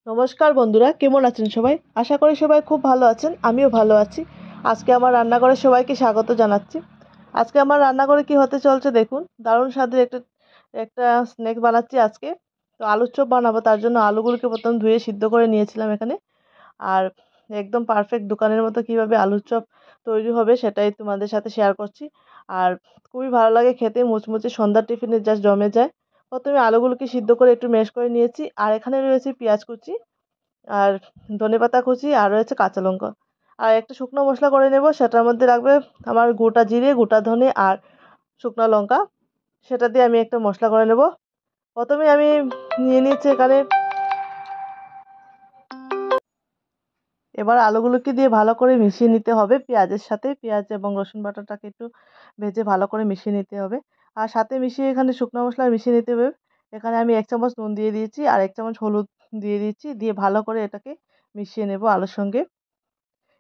নমস্কার বন্ধুরা, কেমন আছেন সবাই? আশা করি সবাই খুব ভালো আছেন। আমিও ভালো আছি। আজকে আমার রান্নাঘরে সবাইকে স্বাগত জানাচ্ছি। আজকে আমার রান্নাঘরে কি হতে চলছে দেখুন। দারুণ স্বাদের একটা একটা স্ন্যাক বানাচ্ছি আজকে। তো আলুর চপ বানাবো, তার জন্য আলুগুলোকে প্রথম ধুয়ে সিদ্ধ করে নিয়েছিলাম এখানে। আর একদম পারফেক্ট দোকানের মতো কিভাবে আলুর চপ তৈরি হবে সেটাই তোমাদের সাথে শেয়ার করছি। আর খুবই ভালো লাগে খেতে, মুচমুচে সন্ধ্যার টিফিনে জাস্ট জমে যায়। প্রথমে আলুগুলোকে সিদ্ধ করে একটু ম্যাশ করে নিয়েছি। আর এখানে রয়েছে পেঁয়াজ কুচি, আর ধনেপাতা কুচি, আর রয়েছে কাঁচা লঙ্কা। আর একটা শুকনো মশলা করে নেব, সেটার মধ্যে রাখবে আমার গোটা জিরে, গোটা ধনে আর শুকনো লঙ্কা। সেটা দিয়ে আমি একটা মশলা করে নেব। প্রথমে আমি নিয়ে নিচ্ছি এখানে। এবার আলুগুলোকে দিয়ে ভালো করে মিশিয়ে নিতে হবে পেঁয়াজের সাথে। পেঁয়াজ এবং রসুন বাটাটাকে একটু ভেজে ভালো করে মিশিয়ে নিতে হবে। আর সাথে মিশিয়ে এখানে শুকনো মশলা মিশিয়ে নিতে হবে। এখানে আমি 1 চামচ নুন দিয়ে দিয়েছি আর 1 চামচ হলুদ দিয়ে দিচ্ছি। দিয়ে ভালো করে এটাকে মিশিয়ে নেব আলুর সঙ্গে।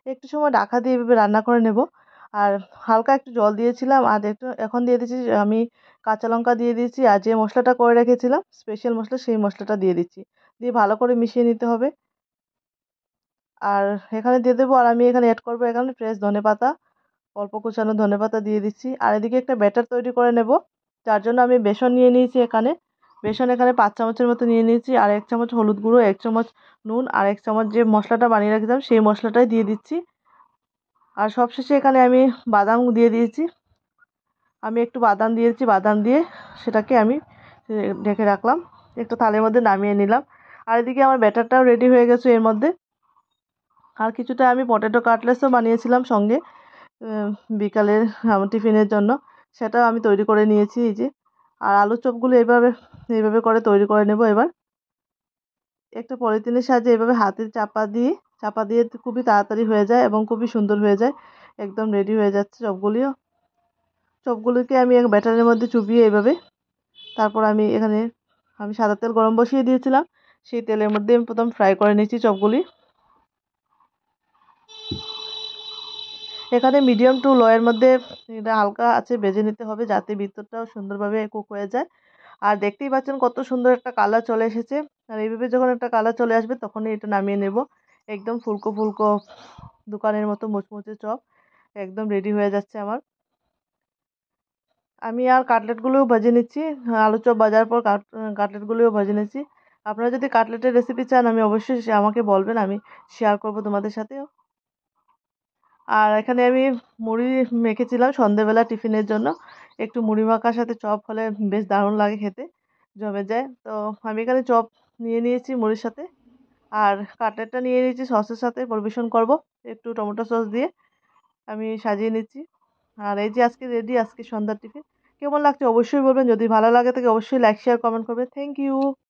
একটু সময় ঢাকা দিয়ে এভাবে রান্না করে নেব। আর হালকা একটু জল দিয়েছিলাম, আর একটু এখন দিয়ে দিচ্ছি আমি কাঁচা লঙ্কা দিয়ে দিচ্ছি, আর যে মশলাটা করে রেখেছিলাম স্পেশাল মশলা, সেই মশলাটা দিয়ে দিচ্ছি। দিয়ে ভালো করে মিশিয়ে নিতে হবে। আর এখানে দিয়ে দেবো, আর আমি এখানে অ্যাড করবো এখানে ফ্রেশ ধনেপাতা, অল্প কুচানো ধনেপাতা দিয়ে দিচ্ছি। আর এদিকে একটা ব্যাটার তৈরি করে নেব, যার জন্য আমি বেসন নিয়ে নিয়েছি এখানে। বেসন এখানে 5 চামচের মতো নিয়ে নিয়েছি। আর 1 চামচ হলুদ গুঁড়ো, 1 চামচ নুন, আর 1 চামচ যে মশলাটা বানিয়ে রেখেছিলাম সেই মশলাটাই দিয়ে দিচ্ছি। আর সবশেষে এখানে আমি বাদাম দিয়ে দিয়েছি। আমি একটু বাদাম দিয়েছি, বাদাম দিয়ে সেটাকে আমি ঢেকে রাখলাম। একটু থালের মধ্যে নামিয়ে নিলাম। আর এদিকে আমার ব্যাটারটাও রেডি হয়ে গেছে এর মধ্যে। আর কিছুটা আমি পটেটো কাটলেটসও বানিয়েছিলাম সঙ্গে, বিকালের আমার টিফিনের জন্য। সেটাও আমি তৈরি করে নিয়েছি এই যে। আর আলুর চপগুলো এইভাবে এইভাবে করে তৈরি করে নেব এবার। একটা পলিথিনের সাহায্যে এভাবে হাতে চাপা দিয়ে খুবই তাড়াতাড়ি হয়ে যায় এবং খুবই সুন্দর হয়ে যায়। একদম রেডি হয়ে যাচ্ছে চপগুলোকে আমি এক ব্যাটারের মধ্যে চুবিয়ে এইভাবে। তারপর আমি সাদা তেল গরম বসিয়ে দিয়েছিলাম। সেই তেলের মধ্যে আমি প্রথম ফ্রাই করে নিচ্ছি চপগুলি। এখানে মিডিয়াম টু লো এর মধ্যে এটা হালকা আছে ভেজে নিতে হবে, যাতে ভিতরটাও সুন্দরভাবে কুক হয়ে যায়। আর দেখতেই পাচ্ছেন কত সুন্দর একটা কালার চলে এসেছে। আর এইভাবে যখন একটা কালার চলে আসবে তখনই এটা নামিয়ে নেব। একদম ফুলকো ফুলকো দোকানের মতো মুচমুচে চপ একদম রেডি হয়ে যাচ্ছে আমার। আমি আর কাটলেটগুলোও ভেজে নিচ্ছি। আলু চপ ভাজার পর কাটলেটগুলোও ভেজে নিচ্ছি। আপনারা যদি কাটলেটের রেসিপি চান আমি অবশ্যই আমাকে বলবেন, আমি শেয়ার করব তোমাদের সাথেও। আর এখানে আমি মুড়ি মেখেছিলাম সন্ধেবেলা টিফিনের জন্য। একটু মুড়ি মাখার সাথে চপ হলে বেশ দারুণ লাগে খেতে, জমে যায়। তো আমি এখানে চপ নিয়ে নিয়েছি মুড়ির সাথে। আর কাটলেটটা নিয়ে নিয়েছি সসের সাথে পরিবেশন করব, একটু টমেটো সস দিয়ে আমি সাজিয়ে নিচ্ছি। আর এই যে আজকে রেডি আজকে সন্ধ্যার টিফিন। কেমন লাগছে অবশ্যই বলবেন। যদি ভালো লাগে তাকে অবশ্যই লাইক শেয়ার কমেন্ট করবেন। Thank you.